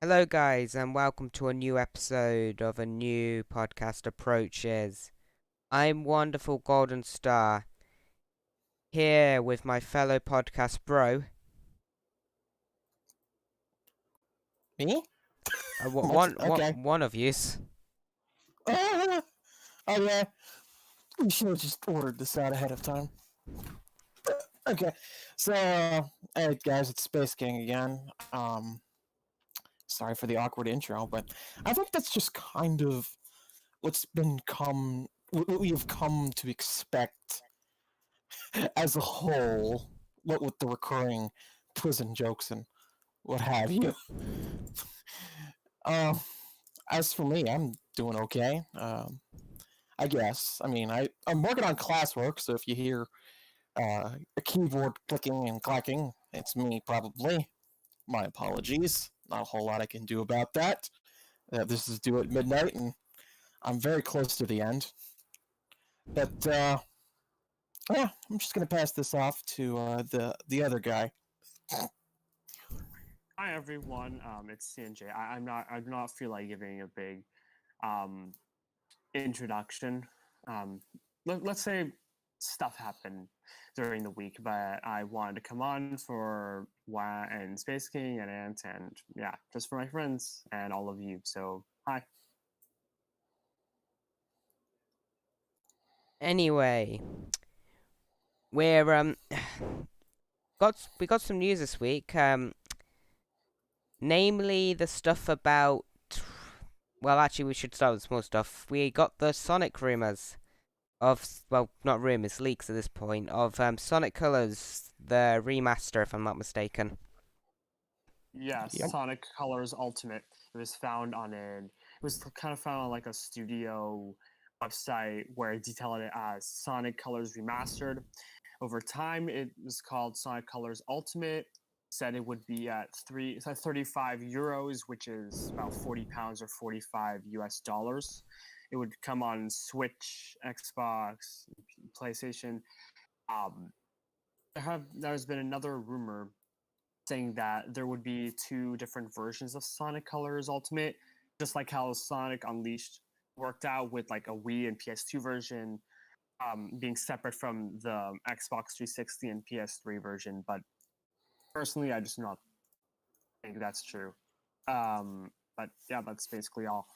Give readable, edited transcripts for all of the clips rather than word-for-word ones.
Hello, guys, and welcome to a new episode of a new podcast approaches. I'm Wonderful Golden Star here with my fellow podcast bro. Me? One, one, Okay. one of yous. Oh yeah. We should have just ordered this out ahead of time. Okay. So, hey guys, it's SpaceKing again. Sorry for the awkward intro, but I think that's just kind of what we have come to expect as a whole. What with the recurring prison jokes and what have you. Um, as for me, I'm doing okay. I guess. I mean, I'm working on classwork, so if you hear a keyboard clicking and clacking, it's me probably. My apologies. Not a whole lot I can do about that. This is due at midnight, and I'm very close to the end. But yeah, I'm just gonna pass this off to the other guy. Hi everyone, it's CNJ. I do not feel like giving a big um, introduction. Let's say stuff happened during the week, but I wanted to come on for WA and SpaceKing and Ant, and yeah, just for my friends and all of you. So hi. Anyway, we're we got some news this week. Namely the stuff about. Well, actually, we should start with small stuff. We got the Sonic rumors of, well, not rumors, leaks at this point, of Sonic Colors, the remaster, if I'm not mistaken. Yes, Yep. Sonic Colors Ultimate. It was found on an. It was kind of found on like a studio website where it detailed it as Sonic Colors Remastered. Over time, it was called Sonic Colors Ultimate. Said it would be at 35 euros, which is about 40 pounds or 45 US dollars. It would come on Switch, Xbox, PlayStation. Um, there's been another rumor saying that there would be two different versions of Sonic Colors Ultimate, just like how Sonic Unleashed worked out with like a Wii and PS2 version being separate from the Xbox 360 and PS3 version. But personally, I just do not think that's true. But yeah, that's basically all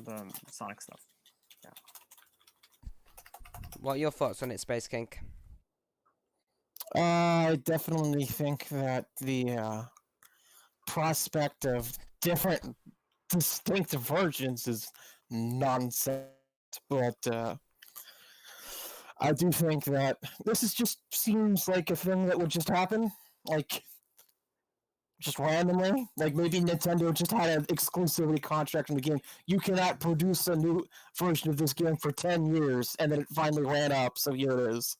the Sonic stuff. Yeah. What are your thoughts on it, SpaceKing? I definitely think that the prospect of different distinct versions is nonsense, but I do think that this just seems like a thing that would just happen, like just randomly. Like maybe Nintendo just had an exclusivity contract on the game. You cannot produce a new version of this game for 10 years, and then it finally ran up, so here it is.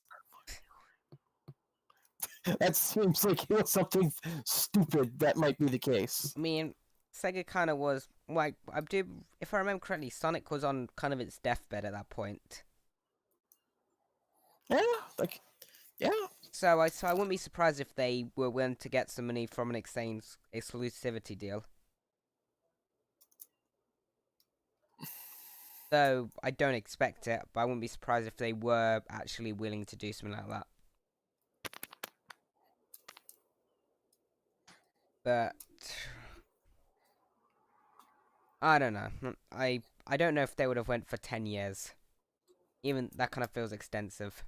That seems like it was something stupid that might be the case. I mean, Sega kind of was like if I remember correctly, Sonic was on kind of its deathbed at that point. Yeah, like, yeah. So I wouldn't be surprised if they were willing to get some money from an exclusivity deal. Though I don't expect it, but I wouldn't be surprised if they were actually willing to do something like that. But I don't know. I don't know if they would have went for 10 years. Even that kind of feels extensive.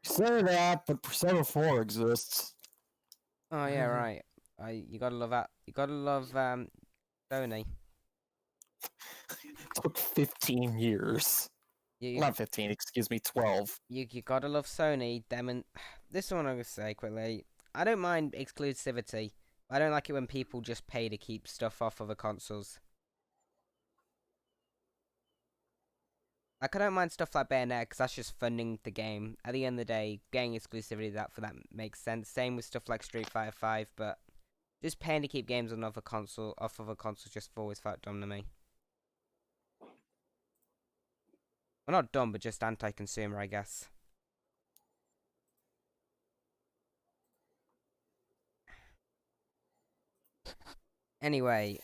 You say that, but Persona 4 exists. Oh yeah, right. You gotta love that. You gotta love Sony. It took 15 years. You Not 15, excuse me, 12. you gotta love Sony. Them and this one I'm gonna say quickly. I don't mind exclusivity. I don't like it when people just pay to keep stuff off other consoles. Like, I don't mind stuff like Bayonetta because that's just funding the game. At the end of the day, getting exclusivity for that makes sense. Same with stuff like Street Fighter 5, but just paying to keep games on other console off other consoles just always felt dumb to me. Well, not dumb, but just anti-consumer, I guess. Anyway,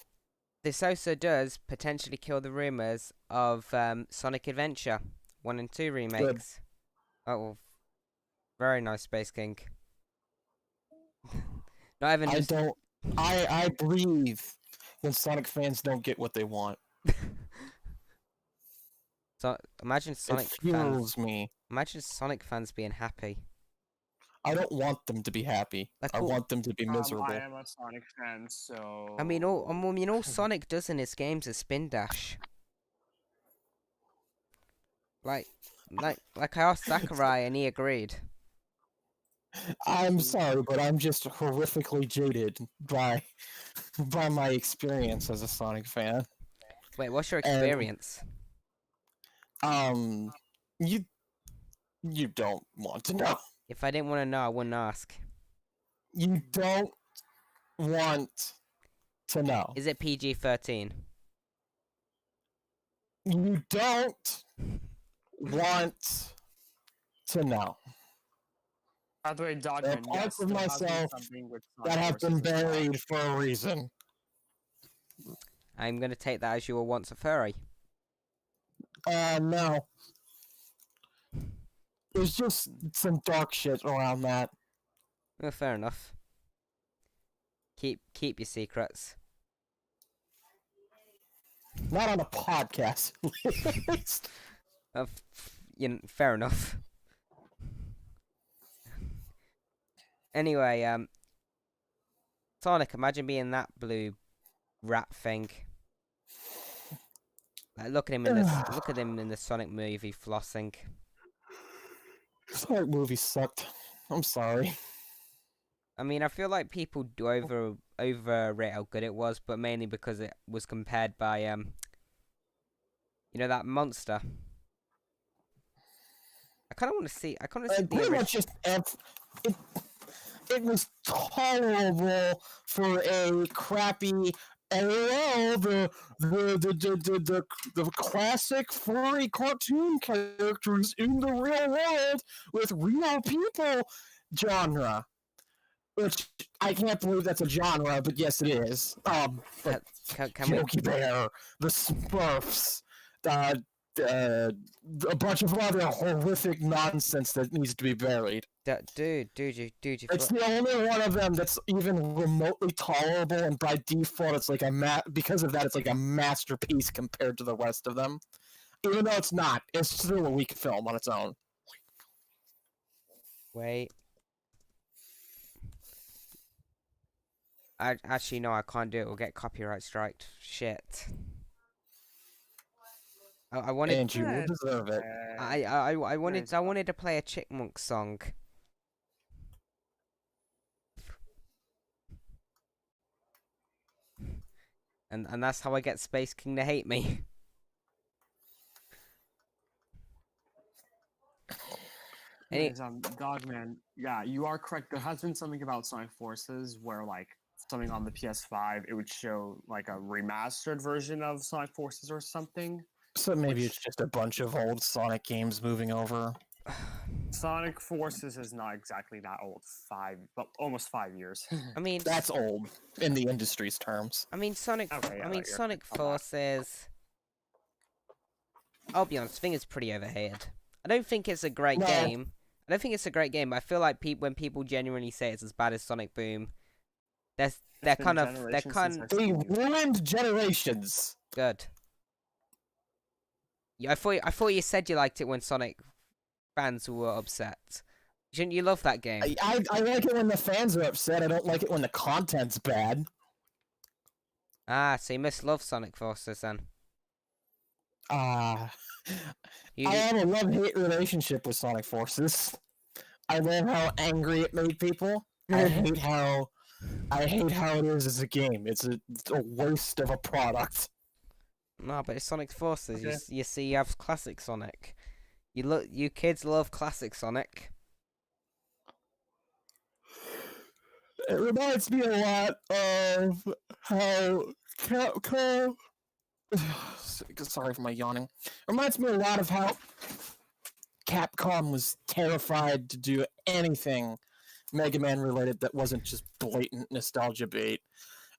this also does potentially kill the rumors of Sonic Adventure 1 and 2 remakes. Oh, well, very nice, SpaceKing. Not even I just... don't. I breathe when Sonic fans don't get what they want. So imagine Sonic It fans. fuels me. Imagine Sonic fans being happy. I don't want them to be happy. Like, I all, want them to be miserable. I am a Sonic fan, so. I mean, all Sonic does in his games is spin dash. Like I asked Sakurai and he agreed. I'm sorry, but I'm just horrifically jaded by my experience as a Sonic fan. Wait, what's your And- experience? You don't want to know. If I didn't want to know, I wouldn't ask. You don't want to know. Is it PG-13? You don't want to know. By the way, There are Dogman, parts yes, of there has been myself something with that Sonic have been Forces as well. buried for a reason. I'm gonna take that as you were once a furry. No. There's just some dark shit around that. Well, fair enough. Keep your secrets. Not on a podcast. Fair enough. Anyway, Sonic, imagine being that blue rat thing. Like, look at him in this. Look at him in the Sonic movie flossing. Sonic movie sucked. I'm sorry. I mean, I feel like people do overrate how good it was, but mainly because it was compared by you know, that monster. I kind of want to see. I kind of see the Pretty much just it was tolerable for a crappy LOL, the classic furry cartoon characters in the real world with real people genre. Which I can't believe that's a genre, but yes, it is. Like Can we? Yogi Bear, the Smurfs, a bunch of other horrific nonsense that needs to be buried. Dude, you. It's the only one of them that's even remotely tolerable, and by default, it's like because of that, it's like a masterpiece compared to the rest of them. Even though it's not, it's still a weak film on its own. Wait. Actually, no, I can't do it. We'll get copyright striked. Shit. I wanted. And you will deserve it. I wanted to play a Chipmunk song. And that's how I get SpaceKing to hate me. Anyways, Dogman, yeah, you are correct. There has been something about Sonic Forces where, like, something on the PS5, it would show, like, a remastered version of Sonic Forces or something. So maybe it's just a bunch of old Sonic games moving over. Sonic Forces is not exactly that old. But almost 5 years. I mean, That's old in the industry's terms. I mean, Sonic. Okay, yeah, I mean, you're Sonic correct on that. Forces. I'll be honest. I think it's pretty overhated. I don't think it's a great No. game. I don't think it's a great game. But I feel like when people genuinely say it's as bad as Sonic Boom, they're been kind of generations since I've They seen it. ruined generations. good. Yeah, I thought you said you liked it when Sonic fans were upset. Shouldn't you love that game? I like it when the fans are upset. I don't like it when the content's bad. Ah, so you must love Sonic Forces then. You, I have a love-hate relationship with Sonic Forces. I love how angry it made people. I hate how it is as a game. It's a waste of a product. No, but it's Sonic Forces. Okay. You see, you have classic Sonic. You kids love classic Sonic. It reminds me a lot of how Capcom. Sorry for my yawning. It reminds me a lot of how Capcom was terrified to do anything Mega Man related that wasn't just blatant nostalgia bait.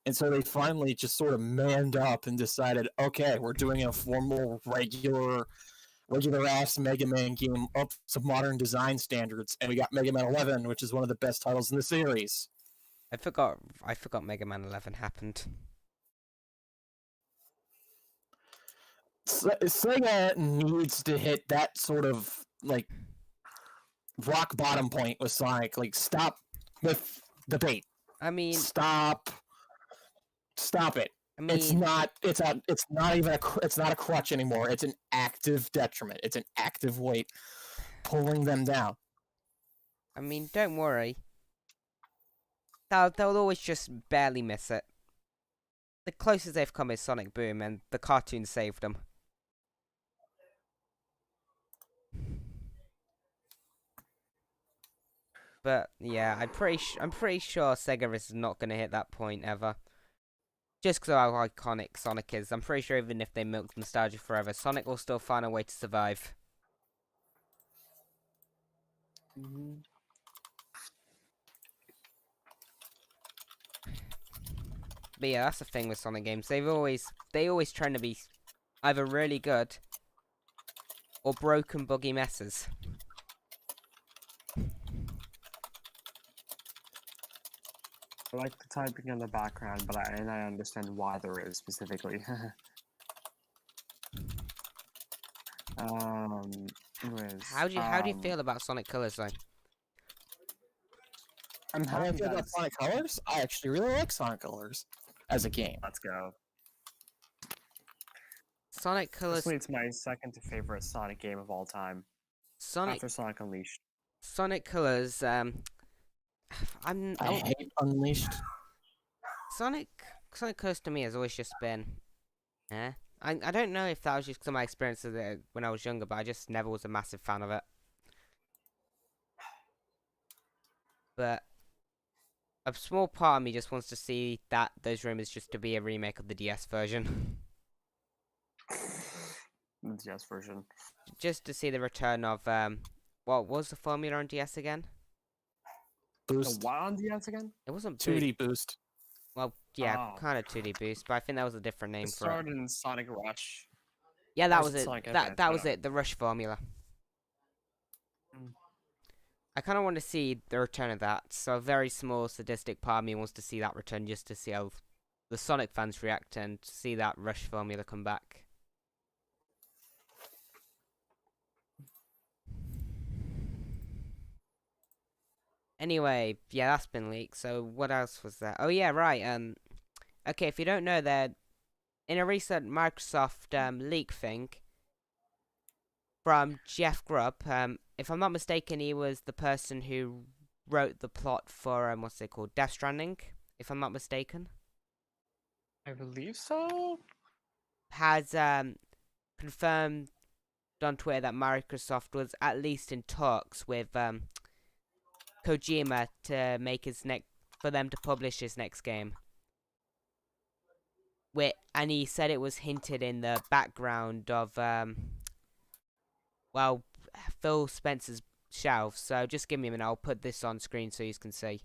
And so they finally just sort of manned up and decided, okay, we're doing a formal, regular ass Mega Man game up to modern design standards, and we got Mega Man 11, which is one of the best titles in the series. I forgot Mega Man 11 happened. Sega needs to hit that sort of like rock bottom point with Sonic. Like, stop with the bait. I mean, Stop it. I mean, It's not a crutch anymore. It's an active detriment. It's an active weight pulling them down. I mean, don't worry. They'll always just barely miss it. The closest they've come is Sonic Boom, and the cartoon saved them. But yeah, I'm pretty sure Sega is not gonna hit that point ever. Just because of how iconic Sonic is, I'm pretty sure even if they milk nostalgia forever, Sonic will still find a way to survive. But yeah, that's the thing with Sonic games. They always trying to be either really good or broken, buggy messes. I like the typing in the background, but I understand why there is specifically. Anyways, How do you feel about Sonic Colors though? I'm How do I happy feel that about it's- Sonic Colors? I actually really like Sonic Colors as a game. Let's go. Sonic Colors. Personally, it's my second favorite Sonic game of all time, after Sonic Unleashed. Sonic Colors. I hate Unleashed. Sonic Colors to me has always just been, I don't know if that was just because of my experience with it when I was younger, but I just never was a massive fan of it. But a small part of me just wants to see those rumors just to be a remake of the DS version. The DS version. Just to see the return of what was the formula on DS again? Boost. The what on DS again? It wasn't 2D boost. Well, yeah, Oh. kind of 2D boost, but I think that was a different name It for it. started in Sonic Rush. Yeah, or that is was it it. Sonic That Advance? I was don't it. The Rush formula. Mm. I kind of want to see the return of that. So a very small sadistic part of me wants to see that return, just to see how the Sonic fans react and see that Rush formula come back. Anyway, yeah, that's been leaked. So what else was there? Oh yeah, right. Okay, if you don't know, that in a recent Microsoft leak thing from Jeff Grubb, if I'm not mistaken, he was the person who wrote the plot for what's it called, Death Stranding. If I'm not mistaken, I believe so. has confirmed on Twitter that Microsoft was at least in talks with Kojima to make for them to publish his next game. And he said it was hinted in the background of Phil Spencer's shelf. So just give me a minute, I'll put this on screen so you can see.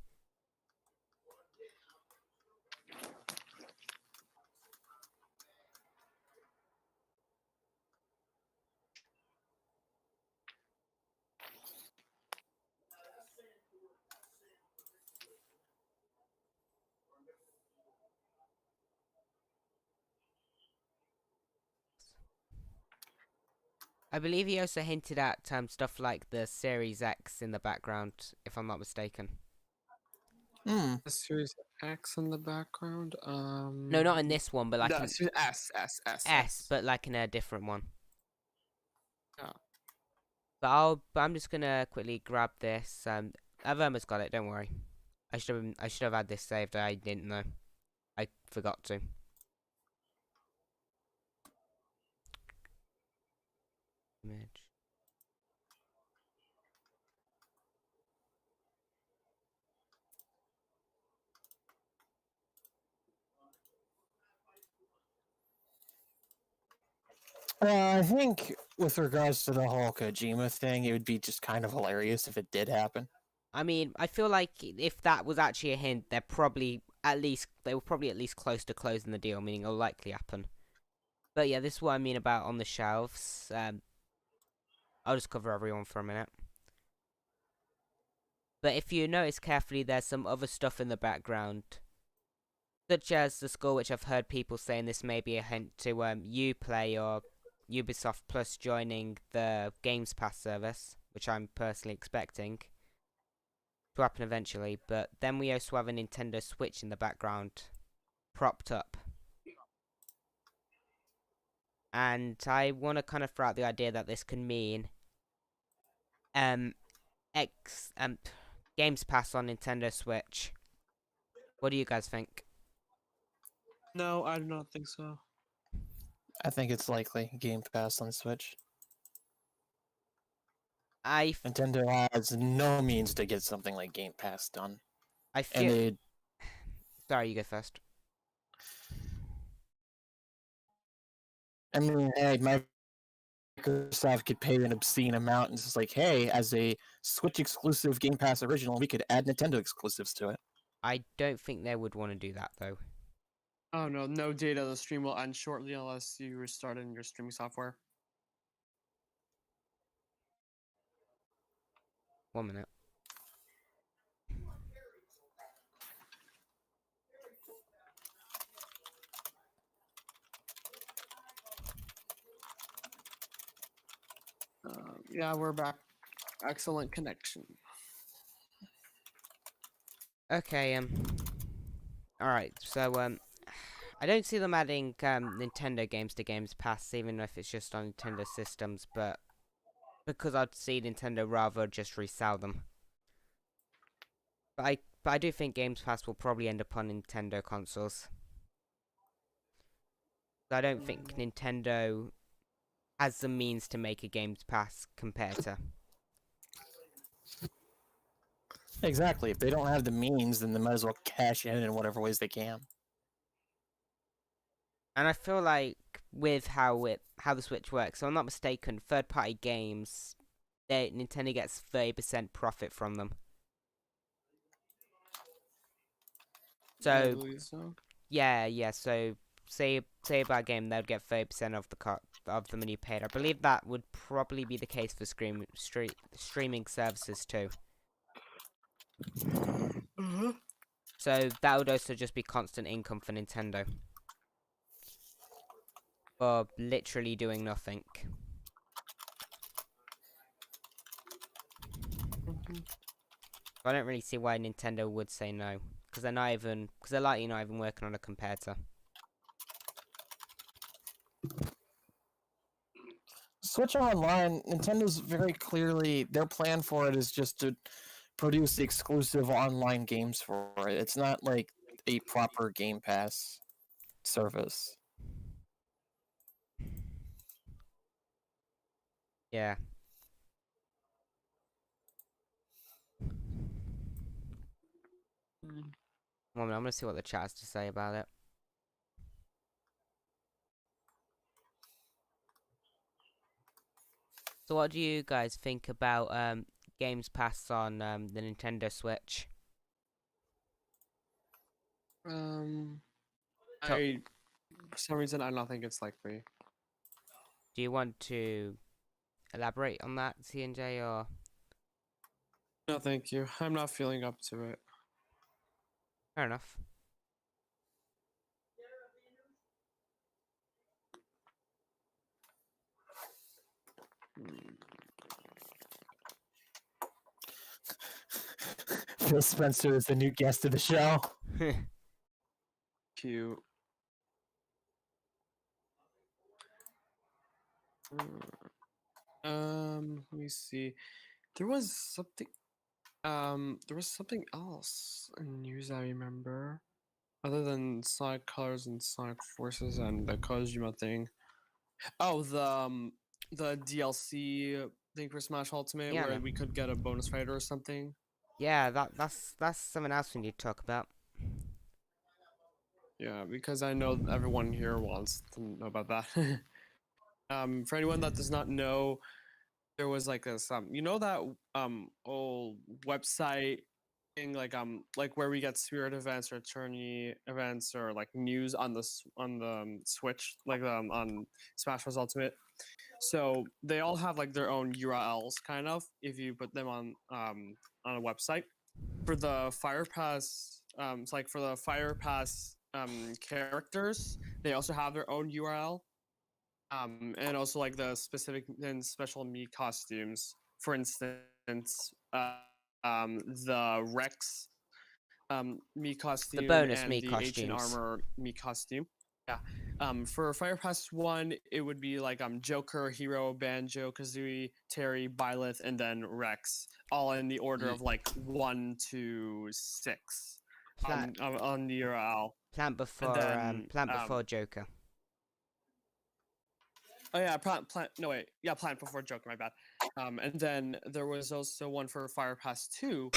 I believe he also hinted at stuff like the Series X in the background, if I'm not mistaken. Hmm. The Series X in the background. No, not in this one, but like in S. but like in a different one. Oh. But I'm just gonna quickly grab this. Verma's got it. Don't worry. I should have had this saved. I didn't know. I forgot to. Image. I think with regards to the whole Kojima thing, it would be just kind of hilarious if it did happen. I mean, I feel like if that was actually a hint, they're probably they were probably at least close to closing the deal, meaning it'll likely happen. But yeah, this is what I mean about on the shelves. I'll just cover everyone for a minute. But if you notice carefully, there's some other stuff in the background, such as the score, which I've heard people saying this may be a hint to Uplay or Ubisoft Plus joining the Games Pass service, which I'm personally expecting to happen eventually. But then we also have a Nintendo Switch in the background, propped up. And I want to kind of throw out the idea that this can mean Games Pass on Nintendo Switch. What do you guys think? No, I do not think so. I think it's likely Game Pass on Switch. I Nintendo has no means to get something like Game Pass done, and feel. they Sorry, you go first. I mean, hey, Microsoft could pay an obscene amount and it's just like, hey, as a Switch exclusive Game Pass original, we could add Nintendo exclusives to it. I don't think they would want to do that though. Oh no, no data. The stream will end shortly unless you restart in your streaming software. 1 minute. Yeah, we're back. Excellent connection. Okay, alright, so, I don't see them adding, Nintendo games to Games Pass, even if it's just on Nintendo systems, but because I'd see Nintendo rather just resell them. But I do think Games Pass will probably end up on Nintendo consoles. I don't think Nintendo has the means to make a Games Pass competitor. Exactly. If they don't have the means, then they might as well cash in whatever ways they can. And I feel like with how the Switch works, so I'm not mistaken, third-party games, Nintendo gets 30% profit from them. I So believe so. yeah. So say about a game, they'd get 30% of the money paid. I believe that would probably be the case for streaming services too. So that would also just be constant income for Nintendo. For literally doing nothing. I don't really see why Nintendo would say no. Because they're likely not even working on a competitor. Switch Online, Nintendo's very clearly, their plan for it is just to produce exclusive online games for it. It's not like a proper Game Pass service. Yeah. Well, I'm gonna see what the chat has to say about it. So what do you guys think about Games Pass on the Nintendo Switch? I for some reason I don't think it's likely. Do you want to elaborate on that, C&J, or? No, thank you. I'm not feeling up to it. Fair enough. Phil Spencer is the new guest of the show. Cute. Let me see. There was something. There was something else in news I remember, other than Sonic Colors and Sonic Forces and the Kojima thing. Oh, the DLC thing for Smash Ultimate, Yeah, where no. we could get a bonus fighter or something. Yeah, that's something else we need to talk about. Yeah, because I know everyone here wants to know about that. For anyone that does not know, there was like a you know that old website like where we get spirit events or attorney events or like news on the Switch, like on Smash Bros Ultimate. So they all have like their own URLs, kind of, if you put them on a website. For the Fire Pass, it's like for the Fire Pass characters, they also have their own URL. And also like the specific and special me costumes. For instance, the Rex me costume bonus and me the Ancient costumes. Armor me costume. Yeah. For Fire Pass 1, it would be like Joker, Hero, Banjo, Kazooie, Terry, Byleth, and then Rex, all in the order of like 1 to 6 Plant, on the URL. plant before then, plant before Joker. Oh yeah, plant. No wait, yeah, plant before Joker. My bad. And then there was also one for Fire Pass 2,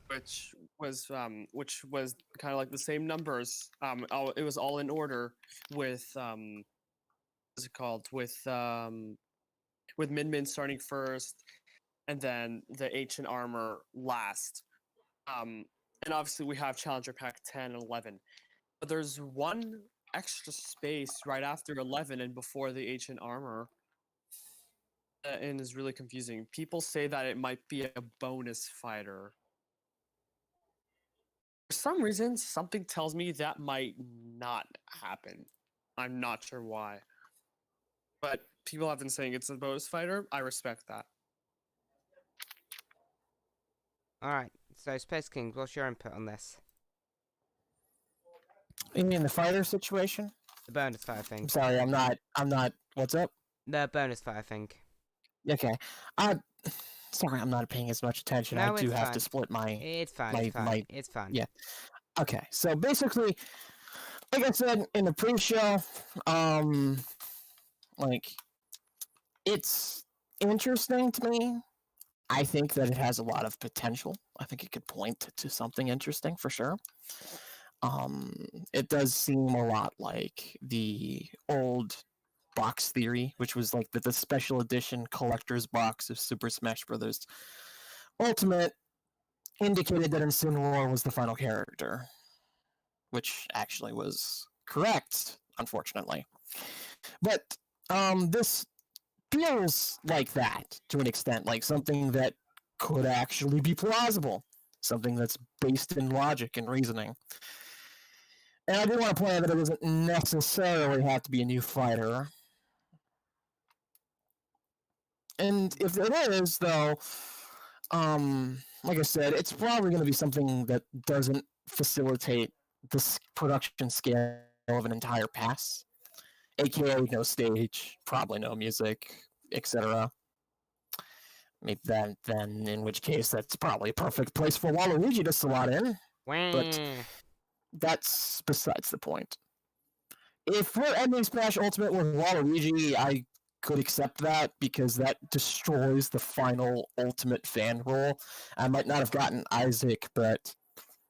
which was kind of like the same numbers. It was all in order with what's it called? With Min Min starting first, and then the Ancient Armor last. And obviously we have Challenger Pack 10 and 11, but there's one extra space right after 11 and before the Ancient Armor. And is really confusing. People say that it might be a bonus fighter. For some reason, something tells me that might not happen. I'm not sure why. But people have been saying it's a bonus fighter. I respect that. Alright, so SpaceKing, what's your input on this? You mean the fighter situation? The bonus fighter thing. I'm sorry, I'm not. What's up? The bonus fighter thing. Okay. Sorry, I'm not paying as much attention. No, I do it's have fine. to split my. It's fine, my- it's fine, my- it's fine. yeah. Okay, so basically, like I said in the pre-show, like, it's interesting to me. I think that it has a lot of potential. I think it could point to something interesting for sure. It does seem a lot like the old box theory, which was like the special edition collector's box of Super Smash Bros. Ultimate indicated that Incineroar was the final character, which actually was correct, unfortunately. But this feels like that to an extent, like something that could actually be plausible, something that's based in logic and reasoning. And I do want to point out that it doesn't necessarily have to be a new fighter. And if it is, though, like I said, it's probably going to be something that doesn't facilitate the production scale of an entire pass, aka no stage, probably no music, etc. Maybe then, in which case, that's probably a perfect place for Waluigi to slot in. But that's besides the point. If we're ending Smash Ultimate with Waluigi, I could accept that because that destroys the final Ultimate fan role. I might not have gotten Isaac, but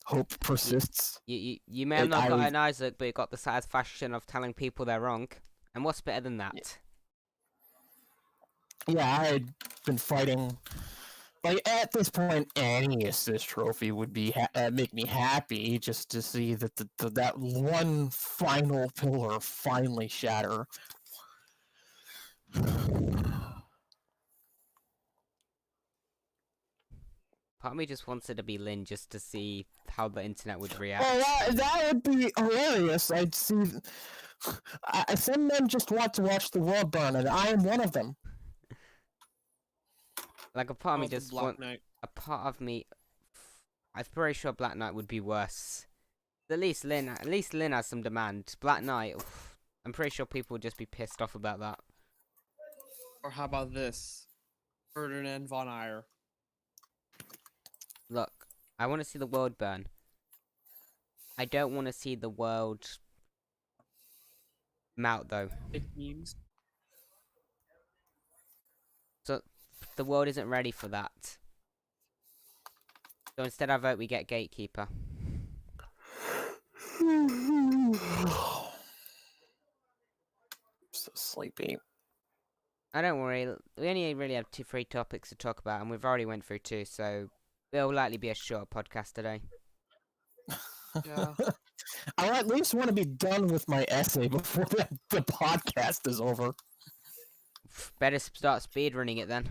hope persists. You may have not got an Isaac, but you got the satisfaction of telling people they're wrong. And what's better than that? Yeah, I had been fighting. Like, at this point, any assist trophy would be make me happy just to see that that one final pillar finally shatter. Part of me just wants it to be Lynn just to see how the internet would react. Oh, that would be hilarious. I'd see. Some men just want to watch the world burn, and I am one of them. Like a part of me just Black Knight. a part of me. I'm pretty sure Black Knight would be worse. At least Lynn has some demand. Black Knight, I'm pretty sure people would just be pissed off about that. Or how about this? Ferdinand von Ayer. Look, I want to see the world burn. I don't want to see the world melt, though. It means. So, the world isn't ready for that. So instead I vote we get Gatekeeper. So sleepy. I don't worry, we only really have 3 topics to talk about, and we've already went through 2, so It'll likely be a short podcast today. Yeah. I at least want to be done with my essay before the podcast is over. Better start speedrunning it then.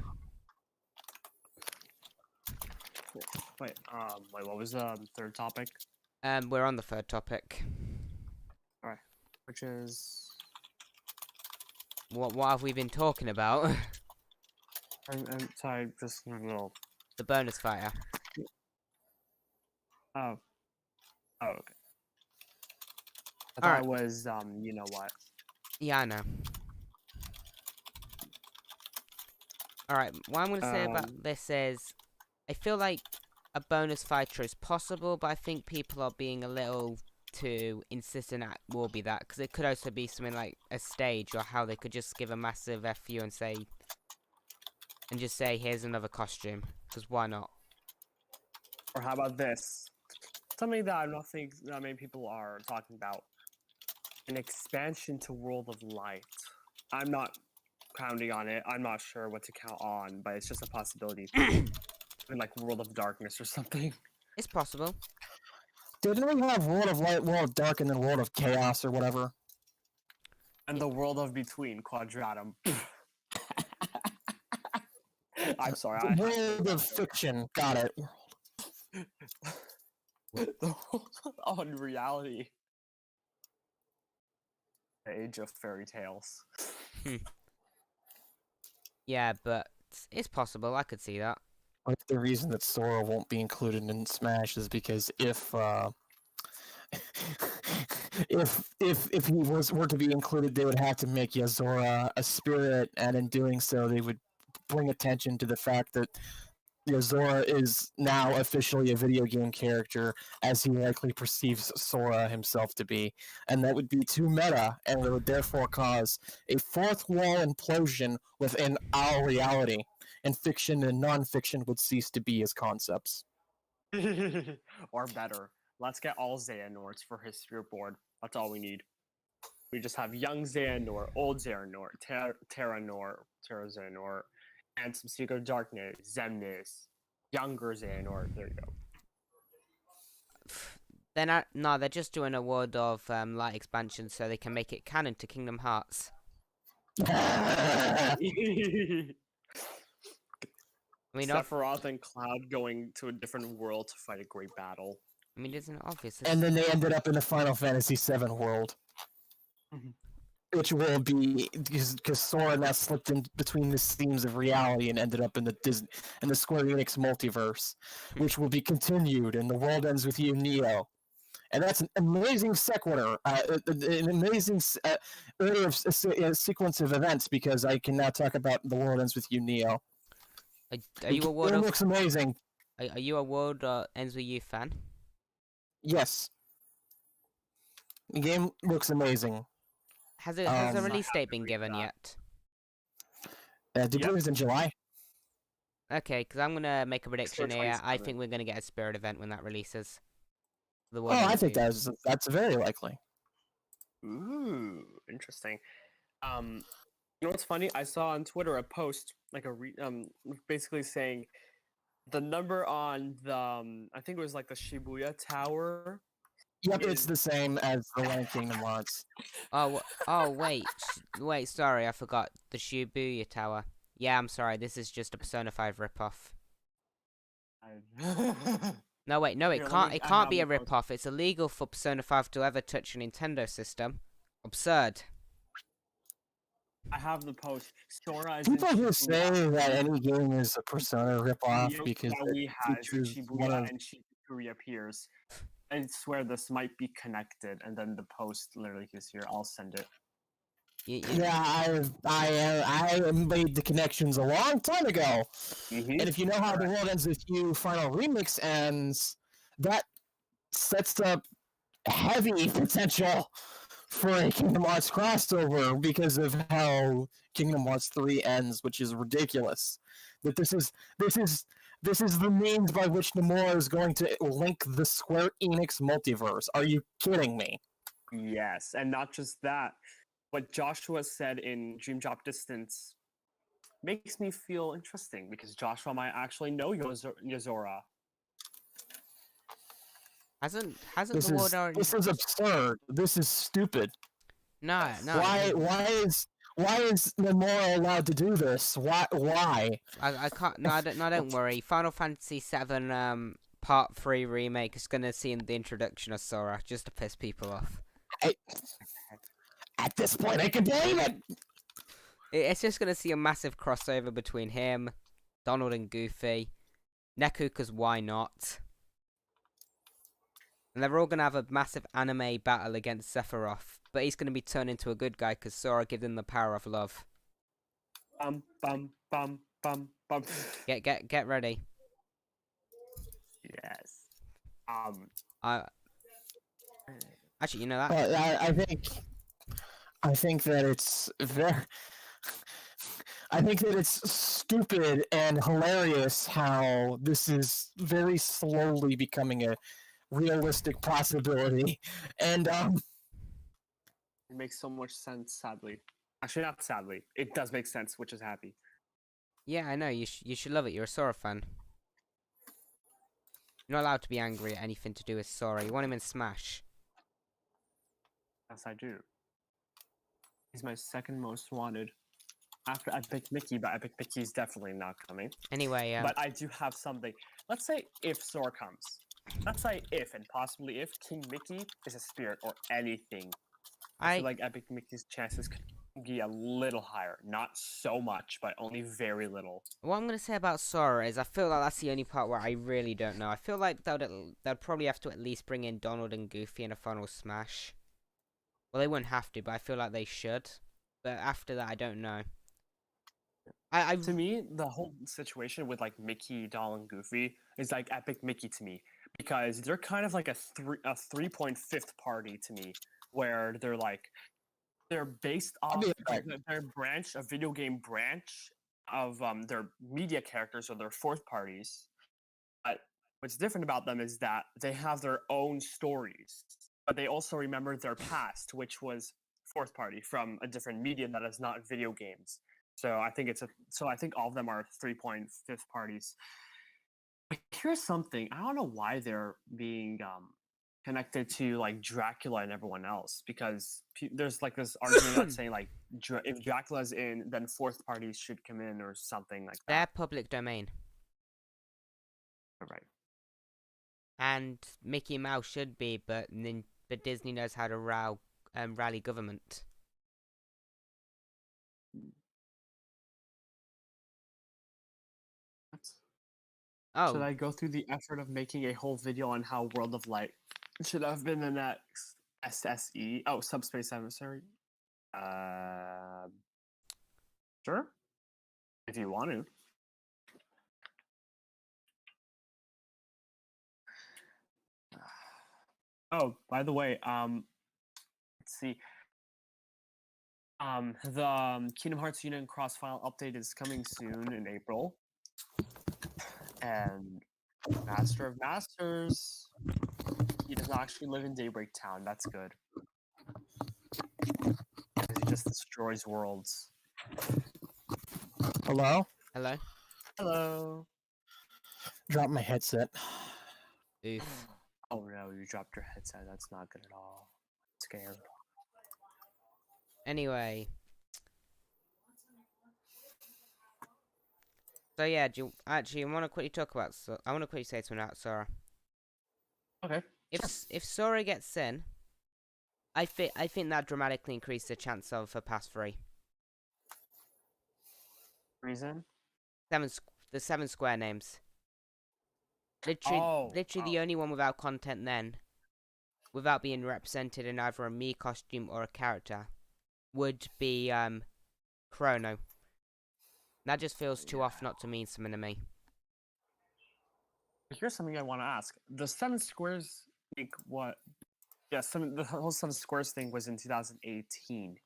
Wait, what was the third topic? We're on the third topic. Which is What have we been talking about? I'm sorry, just a little. The bonus fighter. Oh, okay. I thought Alright. it was you know what? Yeah, I know. Alright, what I'm going to say about this is, I feel like a bonus fighter is possible, but I think people are being a little too insistent it will be that, because it could also be something like a stage, or how they could just give a massive FU and say, here's another costume, because why not? Or how about this? Something that I don't think that many people are talking about. An expansion to World of Light. I'm not counting on it. I'm not sure what to count on, but it's just a possibility. In like World of Darkness or something. It's possible. Didn't we have World of Light, World of Dark, and then World of Chaos or whatever? And the World of Between, Quadratum. I'm sorry. World of Fiction. Got it. The world on reality. The age of fairy tales. Yeah, but it's possible. I could see that. Like the reason that Sora won't be included in Smash is because if he were to be included, they would have to make Yazora a spirit, and in doing so, they would bring attention to the fact that Yazora is now officially a video game character, as he likely perceives Sora himself to be, and that would be too meta, and it would therefore cause a fourth wall implosion within our reality, and fiction and non-fiction would cease to be as concepts. Or better, let's get all Xehanorts for his spirit board. That's all we need. We just have young Xehanort, old Xehanort, Terranort, Xehanort, and some Secret Darkness, Xemnas, younger Xehanort. There you go. They're just doing a World of Light expansion so they can make it canon to Kingdom Hearts. Yeah, I mean, Sephiroth and Cloud going to a different world to fight a great battle. I mean, isn't it obvious? and then they ended up in the Final Fantasy VII world. Which will be because Sora now slipped in between the seams of reality and ended up in the Square Enix multiverse, which will be continued, and the world ends with you, Neo. And that's an amazing sequitur, an amazing order of sequence of events, because I can now talk about the world ends with you, Neo. Are you a World It of? looks amazing. Are you a World Ends with You fan? Yes. The game looks amazing. Has a release date been given yet? Debuts in July. Okay, because I'm gonna make a prediction here. I 27. think we're gonna get a Spirit event when that releases. The Oh, I think that's very likely. Ooh, interesting. You know what's funny? I saw on Twitter a post, like basically saying the number on the I think it was like the Shibuya Tower. Yep, it's the same as the Land Kingdom Hearts. Wait, sorry, I forgot. The Shibuya Tower. Yeah, I'm sorry, this is just a Persona 5 ripoff. No, wait, no, it can't be a ripoff. It's illegal for Persona 5 to ever touch a Nintendo system. Absurd. I have the post. Sora is People who say that any game is a Persona ripoff Shibuya because Tower has features one Shibuya of... and Shibukuri appears. I swear this might be connected, and then the post literally is here. I'll send it. Yeah, I made the connections a long time ago. Mm-hmm. And if you know how the world ends with you, final remix ends, that sets up heavy potential for a Kingdom Hearts crossover because of how Kingdom Hearts 3 ends, which is ridiculous. That this is the means by which Nomura is going to link the Square Enix multiverse. Are you kidding me? Yes, and not just that. What Joshua said in Dream Drop Distance makes me feel interesting because Joshua might actually know Yazora. Hasn't This the world is already? this is absurd. This is stupid. No, no. Why is Nomura allowed to do this? Why? I can't. No, don't worry. Final Fantasy VII Part 3 remake is gonna see the introduction of Sora just to piss people off. At this point, I can believe it. It's just gonna see a massive crossover between him, Donald and Goofy, Neku, 'cause why not? And they're all gonna have a massive anime battle against Sephiroth, but he's gonna be turned into a good guy 'cause Sora gives him the power of love. Bum bum bum bum bum. Get ready. Yes. Actually, you know that. But I think that it's very. I think that it's stupid and hilarious how this is very slowly becoming a realistic possibility, and It makes so much sense, sadly. Actually, not sadly. It does make sense, which is happy. Yeah, I know. You should love it. You're a Sora fan. You're not allowed to be angry at anything to do with Sora. You want him in Smash. Yes, I do. He's my second most wanted. After Epic Mickey, but Epic Mickey is definitely not coming. Anyway, But I do have something. Let's say if Sora comes. Let's say if, and possibly if, King Mickey is a spirit or anything. I feel like Epic Mickey's chances could be a little higher. Not so much, but only very little. what I'm gonna say about Sora is I feel like that's the only part where I really don't know. I feel like they'd probably have to at least bring in Donald and Goofy in a final Smash. Well, they wouldn't have to, but I feel like they should. But after that, I don't know. To me, the whole situation with like Mickey, Donald, and Goofy is like Epic Mickey to me because they're kind of like a 3.5th party to me, where they're based off their branch, a video game branch of their media characters or their fourth parties. But what's different about them is that they have their own stories, but they also remember their past, which was fourth party from a different media that is not video games. So I think I think all of them are 3.5th parties. But here's something. I don't know why they're being connected to like Dracula and everyone else, because there's like this argument that's saying like if Dracula's in, then fourth parties should come in or something like that. They're public domain. Right. And Mickey Mouse should be, but Disney knows how to rally government. Oh. Should I go through the effort of making a whole video on how World of Light should have been the next SSE? Oh, Subspace Emissary. Sure. If you want to. Oh, by the way, let's see. The Kingdom Hearts Unit and Crossfile update is coming soon in April. And Master of Masters, he does not actually live in Daybreak Town. That's good. Because he just destroys worlds. Hello? Hello? Hello. Drop my headset. Oof. Oh no, you dropped your headset. That's not good at all. I'm scared. Anyway. So yeah, I want to quickly talk about. I want to quickly say something about Sora. Okay. If Sora gets in, I think that dramatically increases the chance of a pass 3. Reason? The 7 square names. Literally the only one without content then, without being represented in either a Mii costume or a character, would be Chrono. That just feels too off not to mean something to me. Here's something I want to ask. The 7 squares, like what? Yeah, the whole 7 squares thing was in 2018.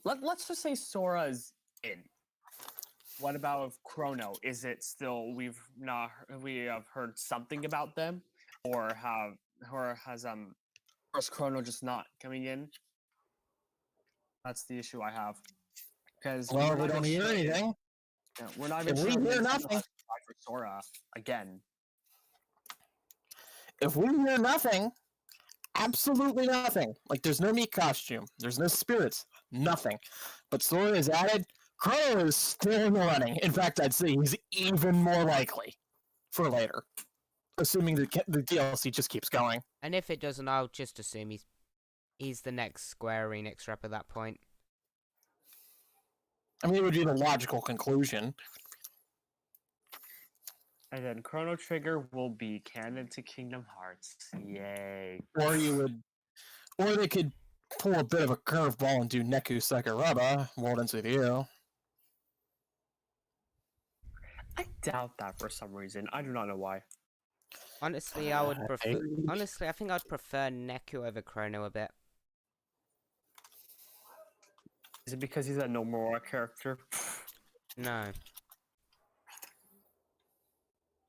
Let's just say Sora is in. What about Chrono? Is it still we have heard something about them, or has Chrono just not coming in? That's the issue I have. Because we don't hear anything. Yeah, we're not even sure. We hear nothing for Sora again. if we hear nothing, absolutely nothing, like there's no meat costume, there's no spirits, nothing, but Sora is added, Chrono is still in the running. In fact, I'd say he's even more likely for later, assuming the DLC just keeps going. And if it doesn't, I'll just assume he's the next Square Enix rep at that point. I mean, it would be the logical conclusion. And then Chrono Trigger will be canon to Kingdom Hearts. Yay. Or they could pull a bit of a curveball and do Neku Sakuraba, World Ends With You. I doubt that for some reason. I do not know why. Honestly, I would prefer. Honestly, I think I'd prefer Neku over Chrono a bit. Is it because he's a Nomura character? No.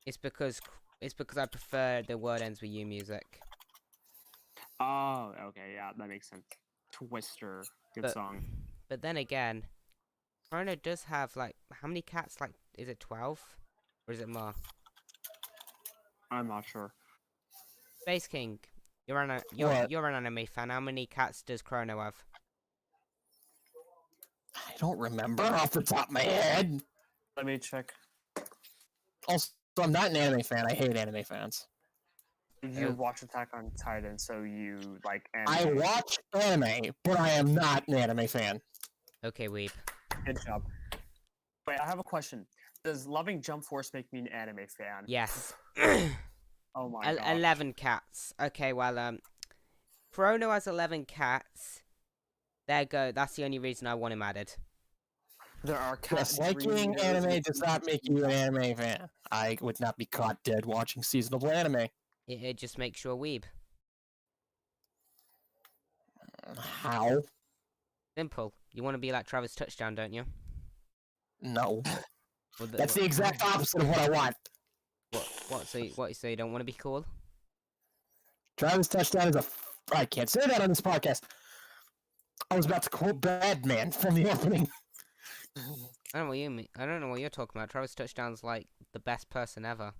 It's because I prefer the World Ends With You music. Oh, okay, yeah, that makes sense. Twister, good song. But then again, Chrono does have like how many cats? Like, is it 12 or is it more? I'm not sure. SpaceKing, you're an anime fan. How many cats does Chrono have? I don't remember off the top of my head. Let me check. Also, I'm not an anime fan. I hate anime fans. You watch Attack on Titan, so you like anime. I watch anime, but I am not an anime fan. Okay, weeb. Good job. Wait, I have a question. Does loving Jump Force make me an anime fan? Yes. Oh my god. 11 cats. Okay, well, Chrono has 11 cats. There you go. That's the only reason I want him added. There are cats. Yes, liking anime does not make you an anime fan. I would not be caught dead watching seasonal anime. It just makes you a weeb. How? Simple. You want to be like Travis Touchdown, don't you? No. Well, That's the exact opposite of what I want. What? So you don't want to be cool? Travis Touchdown is I can't say that on this podcast. I was about to quote Badman from the opening. I don't know what you mean. I don't know what you're talking about. Travis Touchdown's like the best person ever.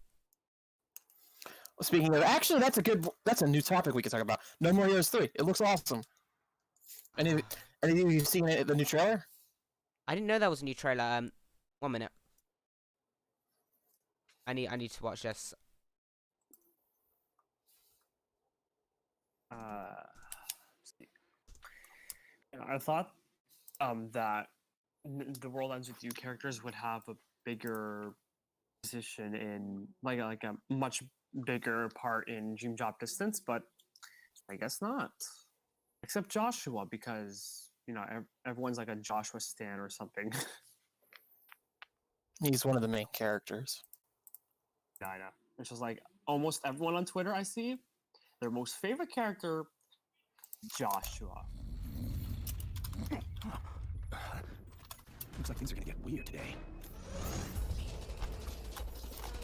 Speaking of, actually, that's a new topic we can talk about. No More Heroes 3. It looks awesome. Any of you seen the new trailer? I didn't know that was a new trailer. 1 minute. I need to watch this. I thought that the World Ends With You characters would have a bigger position in like a much bigger part in Dream Drop Distance, but I guess not. Except Joshua, because you know everyone's like a Joshua stan or something. He's one of the main characters. Yeah, I know. It's just like almost everyone on Twitter I see, their most favorite character, Joshua. Looks like things are gonna get weird today.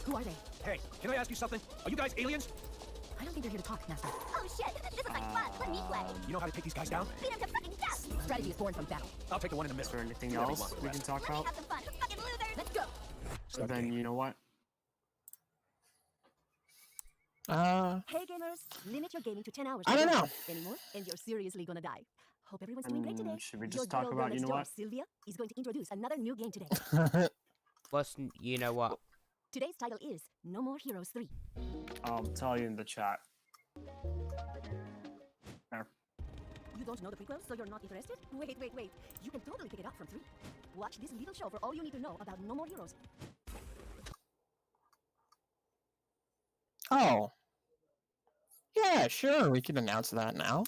Who are they? Hey, can I ask you something? Are you guys aliens? I don't think they're here to talk, Master. Oh shit, this looks like fun. What a neat way. You know how to take these guys down? Beat him to fucking death. Strategy is born from battle. I'll take the one in the Is middle. there anything Do whatever you else want we for can the talk Let me about? have some fun. Fucking losers. Let's go. So rest. then you know what? Hey gamers, limit your gaming to 10 hours. I don't know. Anymore, and you're seriously gonna die. Hope everyone's doing great today. Should we Your just talk girl about next you know door, what? Sylvia is going to introduce another new game today. You know what? Today's title is No More Heroes 3. I'll tell you in the chat. There. You don't know the prequel, so you're not interested? Wait. You can totally pick it up from 3. Watch this little show for all you need to know about No More Heroes. Oh. Yeah, sure. We can announce that now.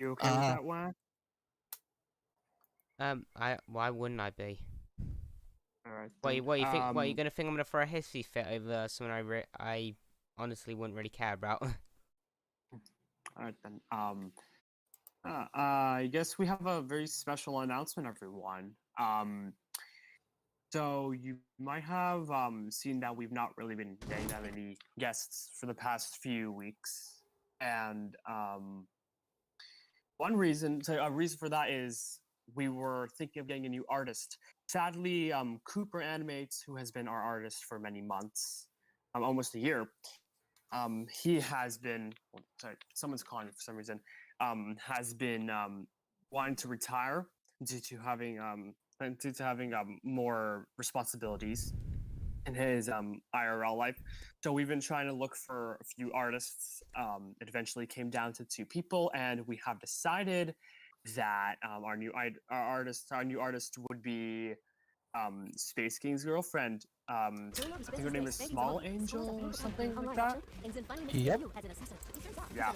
You okay with that one? Why wouldn't I be? Alright. What you think? What, you gonna think I'm gonna throw a hissy fit over something I honestly wouldn't really care about? Alright then. I guess we have a very special announcement, everyone. So you might have seen that we've not really been getting that many guests for the past few weeks, and a reason for that is we were thinking of getting a new artist. Sadly, Cooper WAHnimates, who has been our artist for many months, almost a year, he has been. Sorry, someone's calling me for some reason. Has been wanting to retire due to having more responsibilities in his IRL life. So we've been trying to look for a few artists. It eventually came down to 2 people, and we have decided that our new artist would be SpaceKing's girlfriend. I think her name is Small Angel or something like that. Yep. Yeah,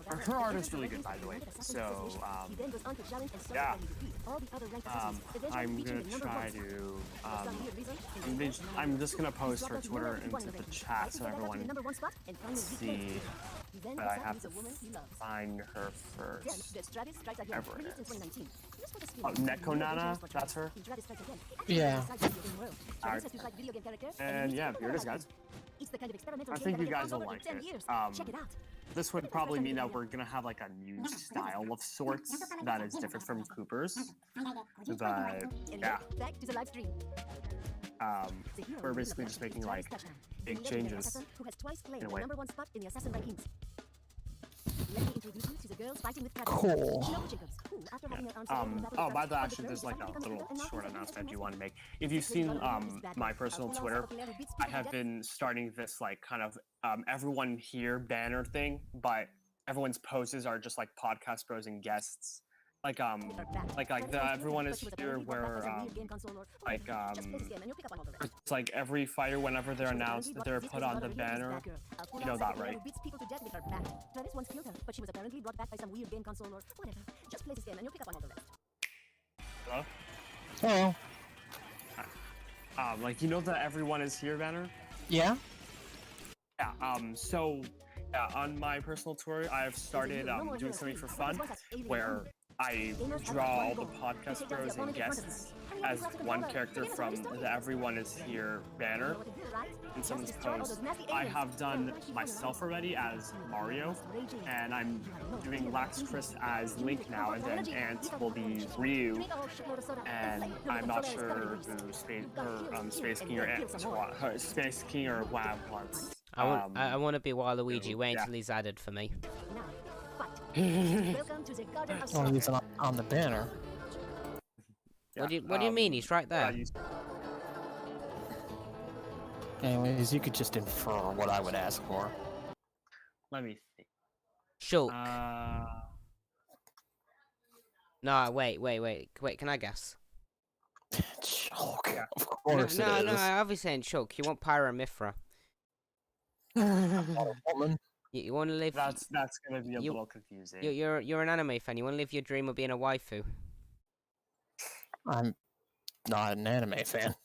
her art is really good, by the way. So yeah, I'm gonna try to. I'm just gonna post her Twitter into the chat so everyone can see. But I have to find her first. Whatever it is. Oh, Netco Nana, that's her. Yeah. Alright. And yeah, here it is, guys. I think you guys will like it. This would probably mean that we're gonna have like a new style of sorts that is different from Cooper's. But yeah, we're basically just making like big changes in a way. Cool. Oh, by the way, actually, there's like a little short announcement I do want to make. If you've seen my personal Twitter, I have been starting this like kind of everyone here banner thing, but everyone's poses are just like podcast bros and guests. Like the everyone is here where it's like every fighter whenever they're announced they're put on the banner. You know that, right? Hello? Oh. Like you know the everyone is here banner? Yeah. Yeah. So yeah, on my personal tour, I've started doing something for fun where I draw all the podcast bros and guests as one character from the Everyone Is Here banner in someone's post. I have done myself already as Mario, and I'm doing Lax Chris as Link now, and then Ant will be Ryu, and I'm not sure who SpaceKing or SpaceKing or WAH wants. I want to be Waluigi. Wait until he's added for me. Oh, he's on the banner. What do you mean? He's right there. Anyways, you could just infer what I would ask for. Let me see. Shulk. No, wait. Can I guess? Shulk. Yeah. Of course No, it is. I obviously ain't Shulk. You want Pyramithra. Woman. You want to live. That's gonna be a little confusing. You're an anime fan. You want to live your dream of being a waifu. I'm not an anime fan.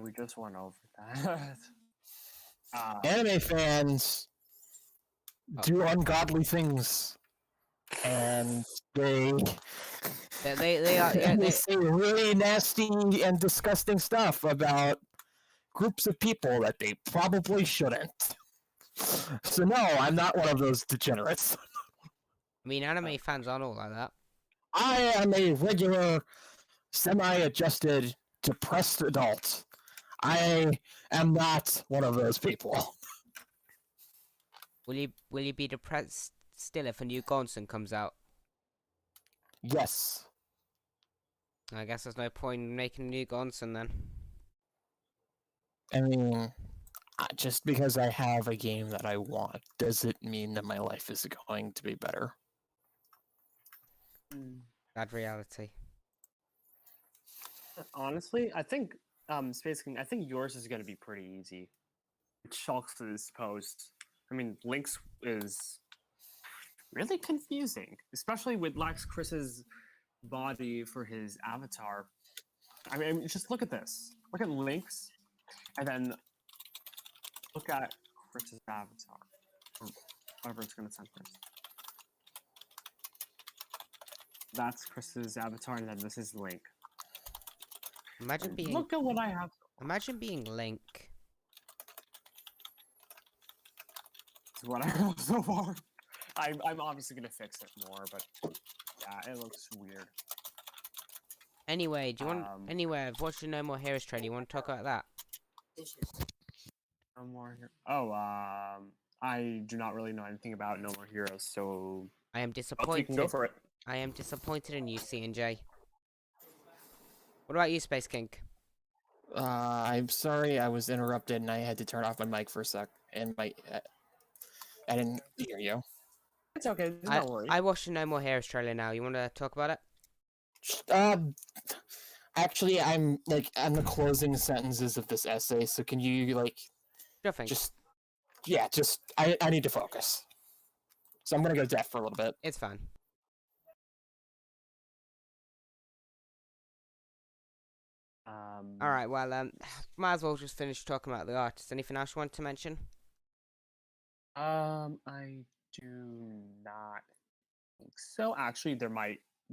We just went over that. Anime fans do ungodly things, and they They say really nasty and disgusting stuff about groups of people that they probably shouldn't. So no, I'm not one of those degenerates. I mean, anime fans aren't all like that. I am a regular, semi-adjusted, depressed adult. I am not one of those people. Will you be depressed still if a new Gonson comes out? Yes. I guess there's no point in making a new Gonson then. I mean, just because I have a game that I want, does it mean that my life is going to be better? Bad reality. Honestly, I think SpaceKing, I think yours is going to be pretty easy. Shulk's post, I mean, Link's is really confusing, especially with Lax Chris's body for his avatar. I mean, just look at this. Look at Link's, and then look at Chris's avatar, or whatever it's going to send first. That's Chris's avatar, and then this is Link. Imagine being. Look at what I have. Imagine being Link. That's what I have so far. I'm obviously gonna fix it more, but yeah, it looks weird. Anyway, do you want? Anyway, I've watched the No More Heroes trailer. You want to talk about that? No more. Oh, I do not really know anything about No More Heroes, so I am both of you can go disappointed. for it. I am disappointed in you, C&J. What about you, SpaceKing? I'm sorry I was interrupted and I had to turn off my mic for a sec. And I didn't hear you. It's okay. There's no worry. I watched the No More Heroes trailer now. You want to talk about it? Actually, I'm like on the closing sentences of this essay, so can you like Sure thing. I need to focus. So I'm gonna go deaf for a little bit. It's fine. All right. Well, might as well just finish talking about the artist. Anything else you want to mention? I do not think so. Actually, there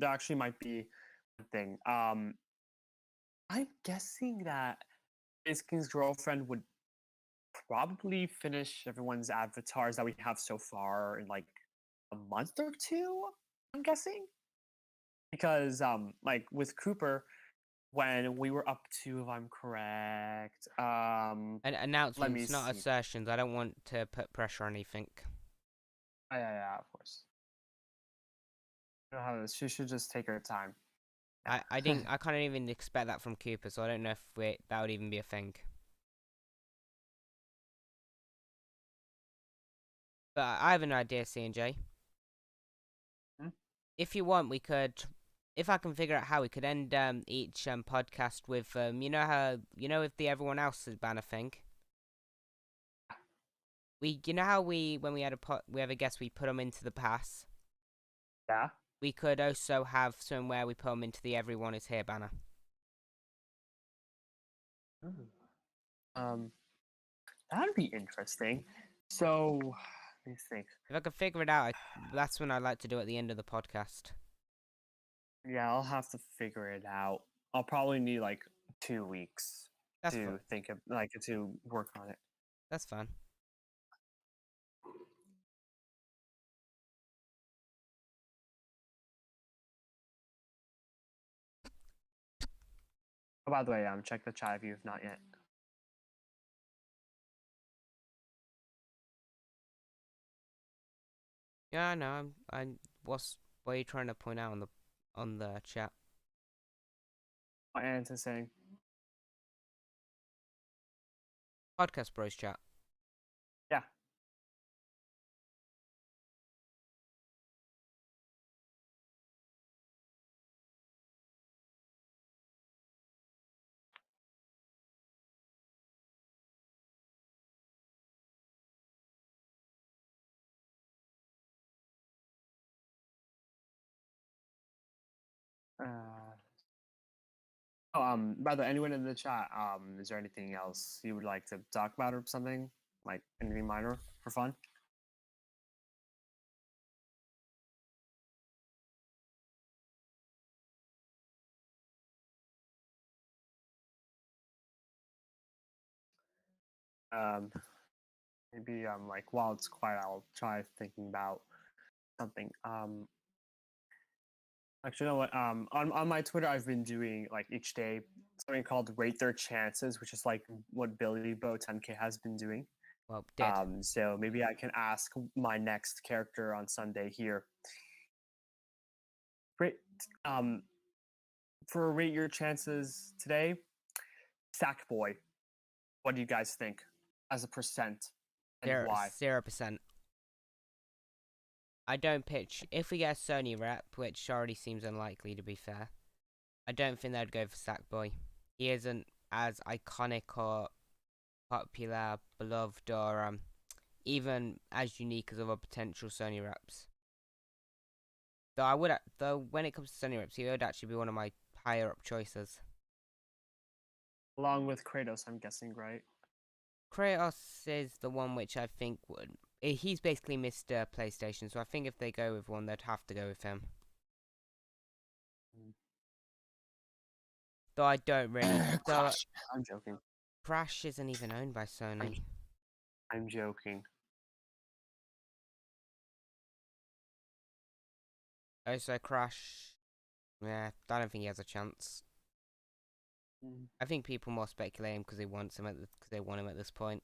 actually might be one thing. I'm guessing that SpaceKing's girlfriend would probably finish everyone's avatars that we have so far in like a month or two. I'm guessing because like with Cooper, when we were up to, if I'm correct, And announcements, not see. assertions. I don't want to put pressure on anything. Yeah, of course. You know how this- She should just take her time. I didn't. I can't even expect that from Cooper, so I don't know if that would even be a thing. But I have an idea, C&J. Hmm? If you want, we could. If I can figure out how, we could end each podcast with you know how with the everyone else's banner thing. You know how when we had we have a guest, we put them into the pass. Yeah. We could also have somewhere we put them into the everyone is here banner. That'd be interesting. So, let me think. If I could figure it out, that's when I'd like to do it at the end of the podcast. Yeah, I'll have to figure it out. I'll probably need like 2 weeks That's to fine. think of, like, to work on it. That's fine. Oh, by the way, check the chat if you have not yet. Yeah, I know. What are you trying to point out on the chat? What Ant is saying. Podcast Bros chat. Yeah. By the way, anyone in the chat, is there anything else you would like to talk about or something? Like anything minor for fun? Maybe like while it's quiet, I'll try thinking about something. Actually, you know what? On my Twitter, I've been doing like each day something called Rate Their Chances, which is like what Billy Bo 10K has been doing. Well, dead. So maybe I can ask my next character on Sunday here. Rate, for Rate Your Chances today, Sackboy. What do you guys think as a percent and why? 0%. I don't pitch. If we get a Sony rep, which already seems unlikely to be fair, I don't think they'd go for Sackboy. He isn't as iconic or popular, beloved, or even as unique as other potential Sony reps. Though when it comes to Sony reps, he would actually be one of my higher up choices. Along with Kratos, I'm guessing, right? Kratos is the one which I think would. He's basically Mr. PlayStation, so I think if they go with one, they'd have to go with him. Though I don't really. Crash. I'm joking. Crash isn't even owned by Sony. I'm joking. Oh, so Crash. Yeah, I don't think he has a chance. I think people more speculate him because they want him at this point.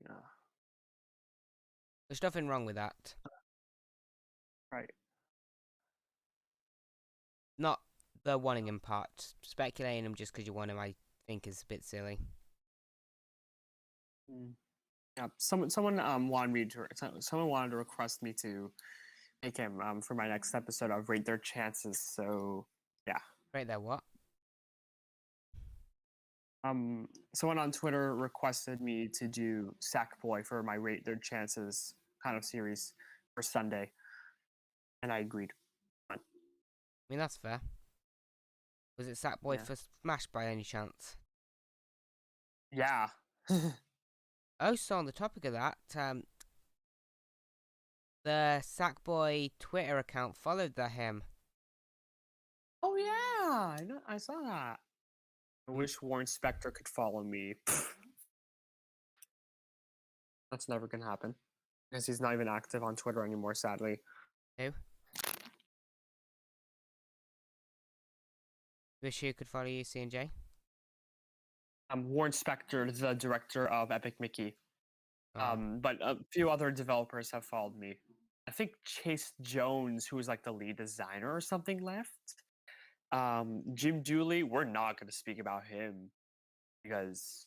Yeah. There's nothing wrong with that. Right. Not the wanting him part. Speculating him just because you want him, I think, is a bit silly. Yeah. Someone wanted me to. Someone wanted to request me to make him for my next episode of Rate Their Chances. So yeah. Right there, what? Someone on Twitter requested me to do Sackboy for my Rate Their Chances kind of series for Sunday, and I agreed. I mean, that's fair. Was it Sackboy Yeah. for Smash by any chance? Yeah. Oh, so on the topic of that, the Sackboy Twitter account followed him. Oh yeah, I saw that. I wish Warren Spector could follow me. That's never gonna happen because he's not even active on Twitter anymore, sadly. Who? Wish you could follow you, C&J? Warren Spector, the director of Epic Mickey. Oh. But a few other developers have followed me. I think Chase Jones, who was like the lead designer or something, left. Jim Dooley, we're not going to speak about him because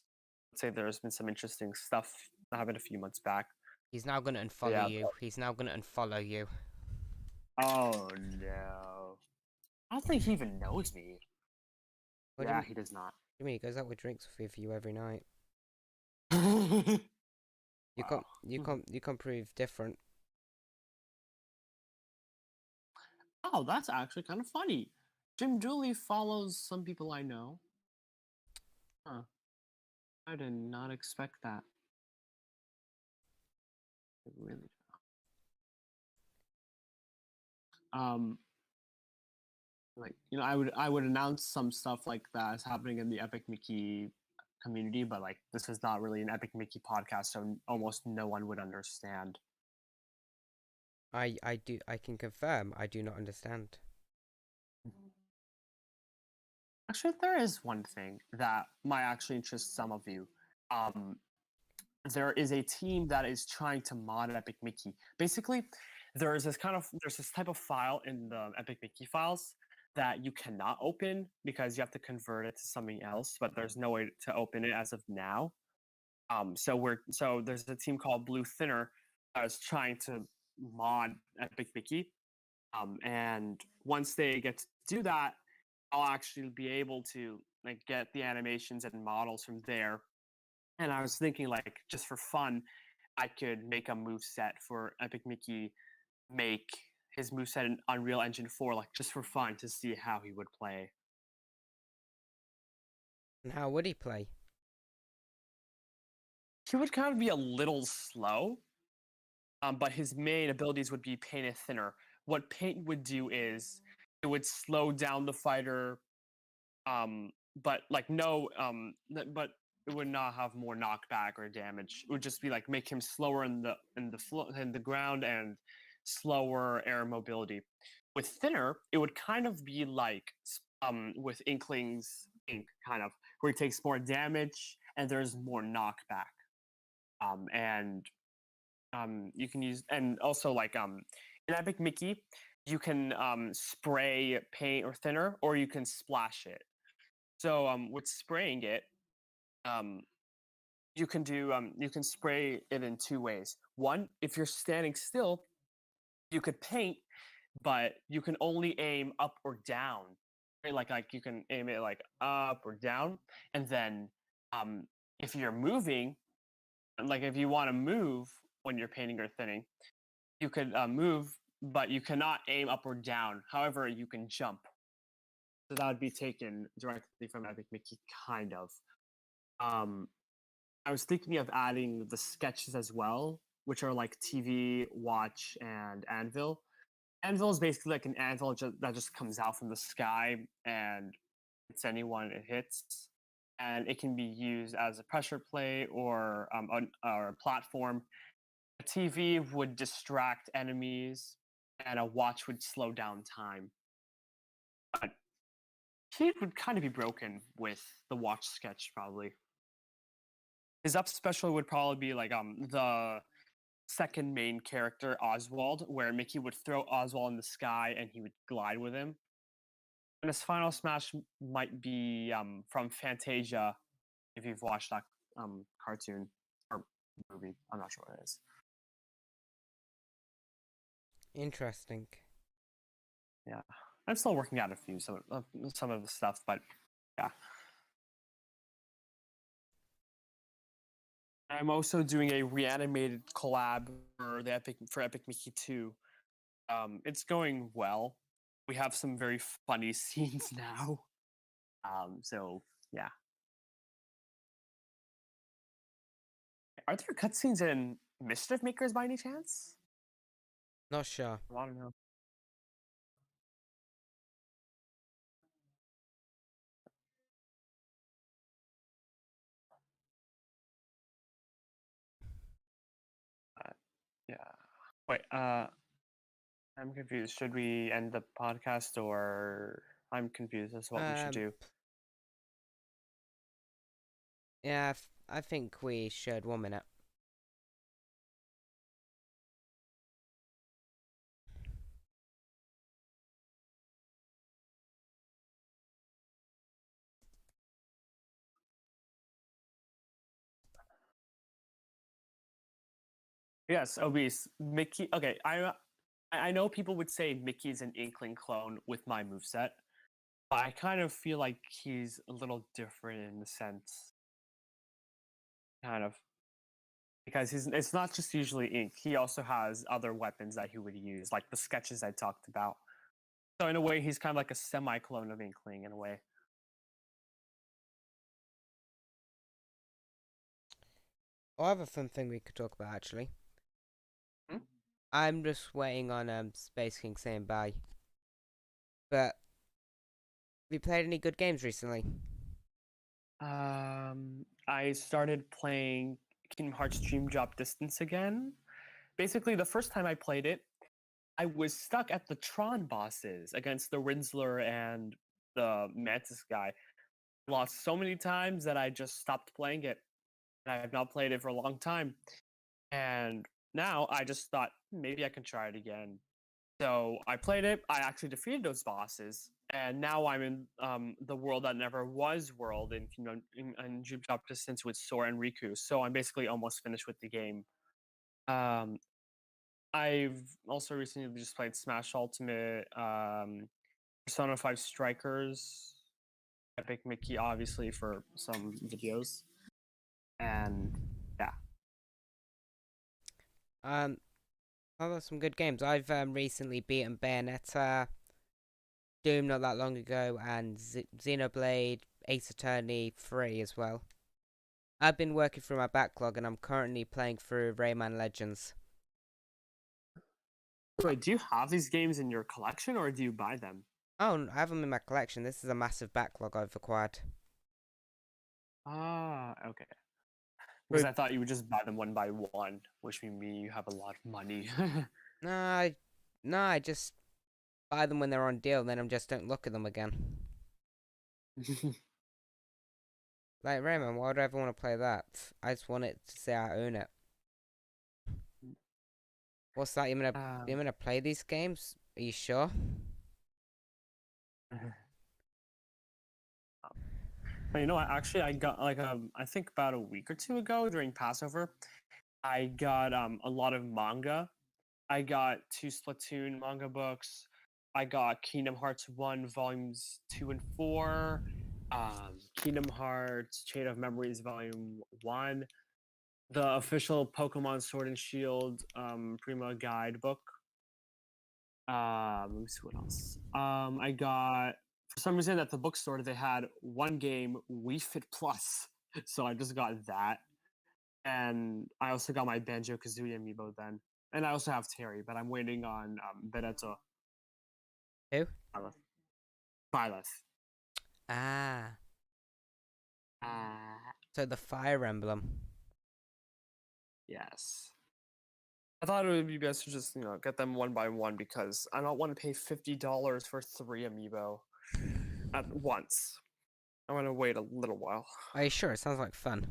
let's say there's been some interesting stuff that happened a few months back. He's now gonna unfollow Yeah, you. He's now gonna unfollow you. Oh no. I don't think he even knows me. What do Yeah, you he does not. mean? He goes out with drinks with you every night. You Wow. you can't prove different. Oh, that's actually kind of funny. Jim Dooley follows some people I know. Huh. I did not expect that. I really did not. Like I would announce some stuff like that is happening in the Epic Mickey community, but like this is not really an Epic Mickey podcast, so almost no one would understand. I can confirm I do not understand. Actually, there is one thing that might actually interest some of you. There is a team that is trying to mod Epic Mickey. Basically, there's this type of file in the Epic Mickey files that you cannot open because you have to convert it to something else, but there's no way to open it as of now. So there's a team called Blue Thinner that is trying to mod Epic Mickey. And once they get to do that, I'll actually be able to like get the animations and models from there. And I was thinking, like, just for fun, I could make a move set for Epic Mickey, make his moveset in Unreal Engine 4, like just for fun to see how he would play. And how would he play? He would kind of be a little slow, but his main abilities would be Paint and Thinner. What Paint would do is it would slow down the fighter, but like but it would not have more knockback or damage. It would just be like make him slower in the ground and slower air mobility. With Thinner, it would kind of be like with Inkling's Ink, kind of where he takes more damage and there's more knockback. You can use, and also like in Epic Mickey, you can spray paint or thinner, or you can splash it. So with spraying it, you can spray it in two ways. One, if you're standing still, you could paint, but you can only aim up or down. Right? Like you can aim it like up or down, and then if you're moving, like if you want to move when you're painting or thinning, you could move, but you cannot aim up or down. However, you can jump. So that would be taken directly from Epic Mickey, kind of. I was thinking of adding the sketches as well, which are like TV, Watch, and Anvil. Anvil is basically like an anvil that just comes out from the sky and hits anyone it hits. And it can be used as a pressure plate or a platform. A TV would distract enemies, and a watch would slow down time. But he would kind of be broken with the watch sketch, probably. His up special would probably be like the second main character Oswald, where Mickey would throw Oswald in the sky and he would glide with him. And his final smash might be from Fantasia, if you've watched that cartoon or movie. I'm not sure what it is. Interesting. Yeah, I'm still working out some of the stuff, but yeah. I'm also doing a reanimated collab for Epic Mickey 2. It's going well. We have some very funny scenes now. So yeah. Are there cutscenes in Mischief Makers by any chance? Not sure. I want to know. Yeah. Wait. I'm confused. Should we end the podcast, or I'm confused as to what we should do? Yeah, I think we should. 1 minute. Yes, obese Mickey. Okay, I know people would say Mickey's an Inkling clone with my moveset, but I kind of feel like he's a little different in the sense, kind of, because it's not just usually ink. He also has other weapons that he would use, like the sketches I talked about. So in a way, he's kind of like a semi-clone of Inkling in a way. I have a fun thing we could talk about actually. Hmm? I'm just waiting on SpaceKing saying bye. But have you played any good games recently? I started playing Kingdom Hearts Dream Drop Distance again. Basically, the first time I played it, I was stuck at the Tron bosses against the Rinsler and the Mantis guy. Lost so many times that I just stopped playing it. I have not played it for a long time. And now I just thought maybe I can try it again. So I played it. I actually defeated those bosses, and now I'm in the world that never was world in Dream Drop Distance with Sora and Riku. So I'm basically almost finished with the game. I've also recently just played Smash Ultimate, Persona 5 Strikers, Epic Mickey, obviously for some videos, and yeah. Oh, there's some good games. I've recently beaten Bayonetta, Doom not that long ago, and Xenoblade Ace Attorney 3 as well. I've been working through my backlog, and I'm currently playing through Rayman Legends. Wait, do you have these games in your collection, or do you buy them? Oh, I have them in my collection. This is a massive backlog I've acquired. Ah, okay. Because I thought you would just buy them one by one, which would mean you have a lot of money. No, I just buy them when they're on deal, then I just don't look at them again. Like, Rayman, why would I ever want to play that? I just want it to say I own it. What's that? You're gonna play these games? Are you sure? But you know what? Actually, I got like I think about a week or two ago during Passover, I got a lot of manga. I got 2 Splatoon manga books. I got Kingdom Hearts 1 volumes 2 and 4, Kingdom Hearts Chain of Memories volume 1, the official Pokemon Sword and Shield Prima guide book. Let me see what else. I got, for some reason at the bookstore they had one game, Wii Fit Plus, so I just got that, and I also got my Banjo Kazooie amiibo then, and I also have Terry, but I'm waiting on Benetto. Who? Byleth. Ah. So the Fire Emblem. Yes. I thought it would be best to just, get them one by one because I don't want to pay $50 for 3 amiibo at once. I want to wait a little while. Are you sure? It sounds like fun.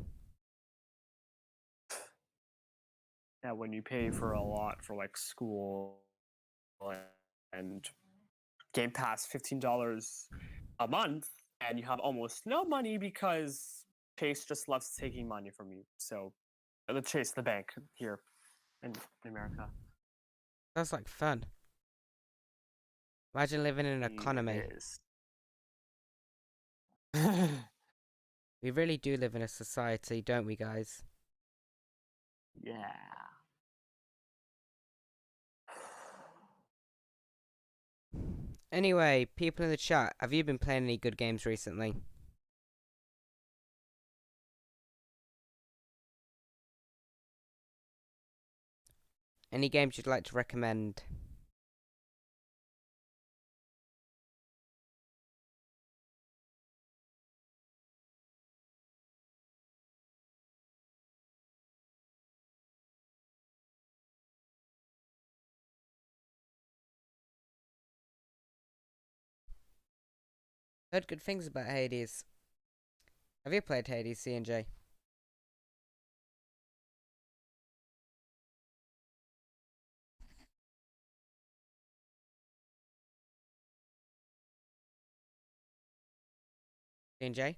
Yeah, when you pay for a lot for like school and Game Pass, $15 a month, and you have almost no money because Chase just loves taking money from you. So, the Chase, the bank here in America. Sounds like fun. Imagine living in an economy. It is. We really do live in a society, don't we, guys? Yeah. Anyway, people in the chat, have you been playing any good games recently? Any games you'd like to recommend? Heard good things about Hades. Have you played Hades, C&J? C&J?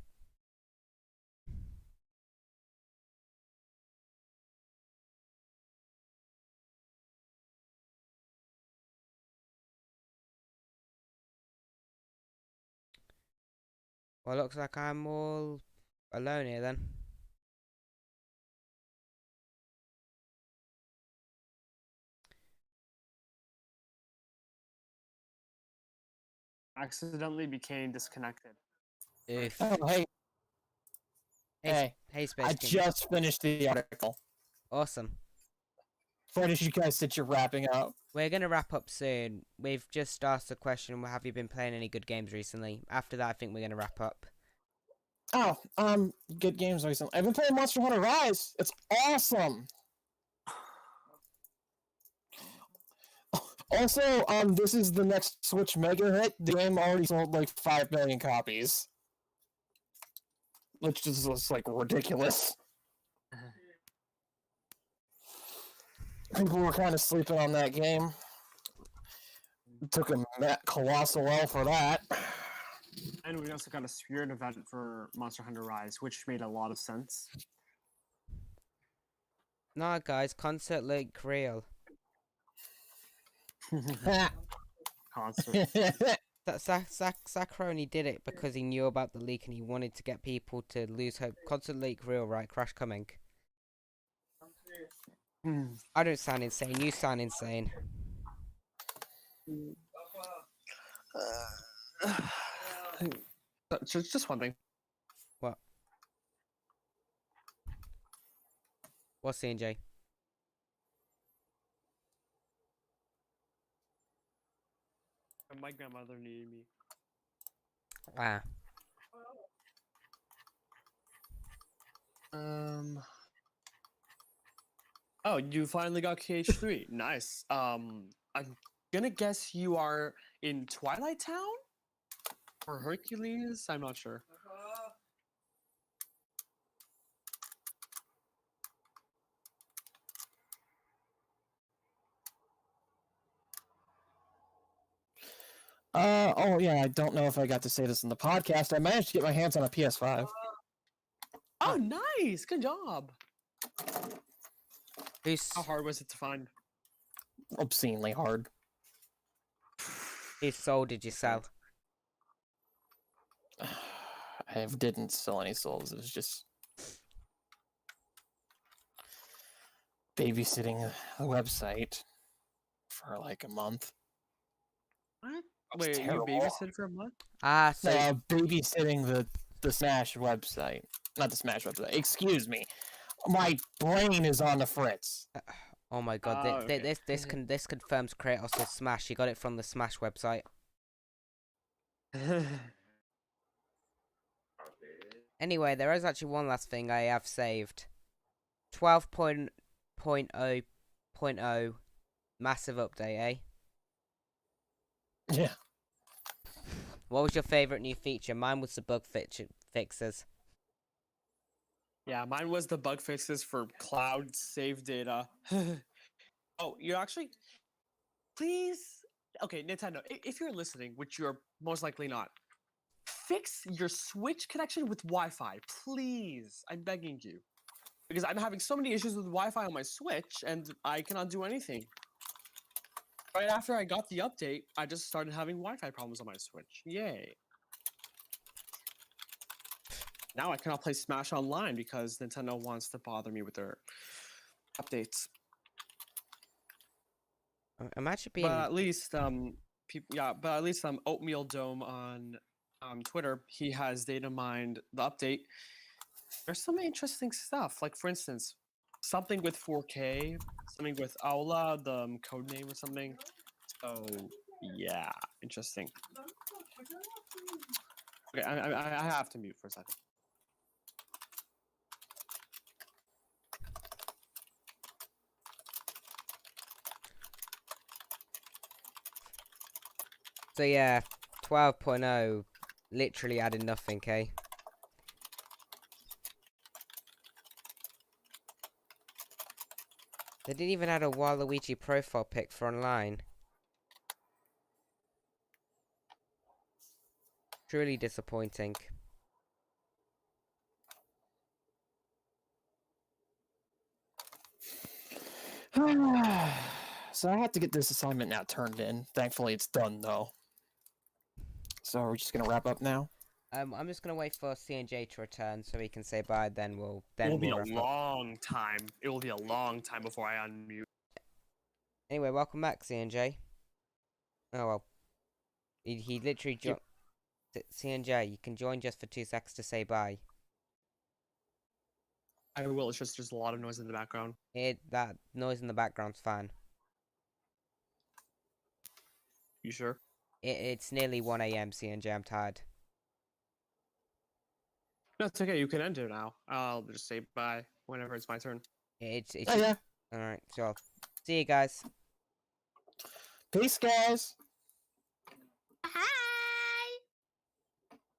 Well, looks like I'm all alone here then. Accidentally became disconnected. Oof. Oh, hey, Hey, hey, I SpaceKing. just finished the article. Awesome. Where did you guys sit? You're wrapping up. We're going to wrap up soon. We've just asked the question, have you been playing any good games recently? After that, I think we're going to wrap up. Oh, good games recently. I've been playing Monster Hunter Rise. It's awesome. Also, this is the next Switch mega hit. The game already sold like 5 million copies, which is just like ridiculous. People were kind of sleeping on that game. It took a colossal L for that. And we also got a Spirit event for Monster Hunter Rise, which made a lot of sense. Nah, guys, concert link real. Concert. Sakura only did it because he knew about the leak and he wanted to get people to lose hope. Concert leak real, right? Crash coming. I don't sound insane. You sound insane. Just one thing. What? What's C&J? My grandmother needed me. Ah. Oh, you finally got KH3. Nice. I'm gonna guess you are in Twilight Town? Or Hercules? I'm not sure. Oh yeah, I don't know if I got to say this in the podcast. I managed to get my hands on a PS5. Oh, nice! Good job. Whose How hard was it to find? Obscenely hard. soul did you sell? I didn't sell any souls. It was just babysitting a website for like a month. What? That was Wait, you terrible. babysitted for a month? Ah, so Babysitting the Smash website. Not the Smash website. Excuse me. My brain is on the fritz. oh my god, Oh, okay. this confirms Kratos' Smash. You got it from the Smash website. Anyway, there is actually one last thing I have saved. 12.0.0 massive update, eh? Yeah. What was your favourite new feature? Mine was the bug fixes. Yeah, mine was the bug fixes for cloud save data. Oh, you actually, please, okay, Nintendo, if you're listening, which you're most likely not, fix your Switch connection with Wi-Fi, please. I'm begging you, because I'm having so many issues with Wi-Fi on my Switch, and I cannot do anything. Right after I got the update, I just started having Wi-Fi problems on my Switch. Yay. Now I cannot play Smash Online because Nintendo wants to bother me with their updates. Imagine But being. at least Oatmeal Dome on Twitter, he has data mined the update. There's some interesting stuff. Like for instance, something with 4K, something with Aula, the code name or something. So yeah, interesting. Okay, I have to mute for a second. So yeah, 12.0 literally added nothing, okay? They didn't even add a Waluigi profile pic for online. Truly disappointing. So I have to get this assignment now turned in. Thankfully, it's done though. So we're just gonna wrap up now. I'm just gonna wait for CNJ to return so we can say bye. Then we'll It will be we'll a wrap up. long time. It will be a long time before I unmute. Anyway, welcome back, CNJ. Oh well, he literally joined. CNJ, you can join just for 2 seconds to say bye. I will. It's just there's a lot of noise in the background. That noise in the background's fine. You sure? It's nearly 1 a.m. CNJ. I'm tired. No, it's okay. You can end it now. I'll just say bye whenever it's my turn. Oh yeah. All right. So, see you guys. Peace, guys.